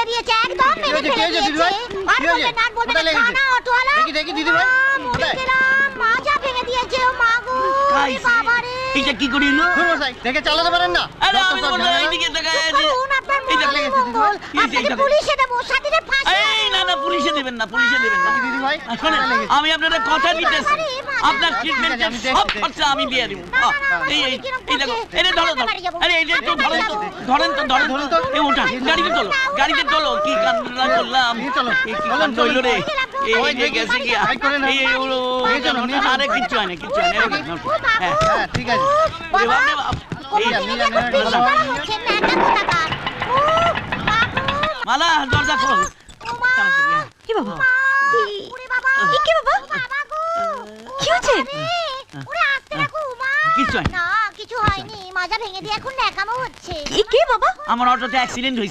ফেলে দিয়েছে, একদম মেরে ফেলে দিয়েছে। আর বলবেন না, বলবেন না, থানা অটোওয়ালা। দেখি দিদি ভাই, মরে গেলাম, মাজা ভেঙে দিয়েছে ও মা গো, বাবা রে। এটা কি করিল? দেখে চালাতে পারেন না? আরে আমি বললাম এইদিকে তাকায়। বলুন আপনার মঙ্গল মঙ্গল, আপনাকে পুলিশে দেবো, সাথীরে ফাঁসি। এই না না, পুলিশে দেবেন না, পুলিশে দেবেন না। দিদি ভাই, শুনেন, আমি আপনাদের কথা দিতেছি, আপনার ট্রিটমেন্টের সব খরচা আমি দিয়ে দিব। এই এই এই দেখো, এটা ধরো ধরো, আরে এইটা তো ধরেন তো, ধরেন তো, ধরেন তো, এই ওঠা, গাড়িতে তোলো, গাড়িতে তোলো। কি কান্না করলাম, কি কান্না হইল রে। এই যে গেছে কি, এই আরে কিচ্ছু হয় না, কিচ্ছু হয় না। হ্যাঁ হ্যাঁ ঠিক আছে। বাবা, এই মালা, দরজা খোল। কি বাবা? কি বাবা? কি হচ্ছে? কিচ্ছু হয় না। না, কিছু হয়নি, মাজা ভেঙে দিয়ে এখন ন্যাকামো হচ্ছে। কি বাবা? আমার অটোতে অ্যাক্সিডেন্ট হয়েছে।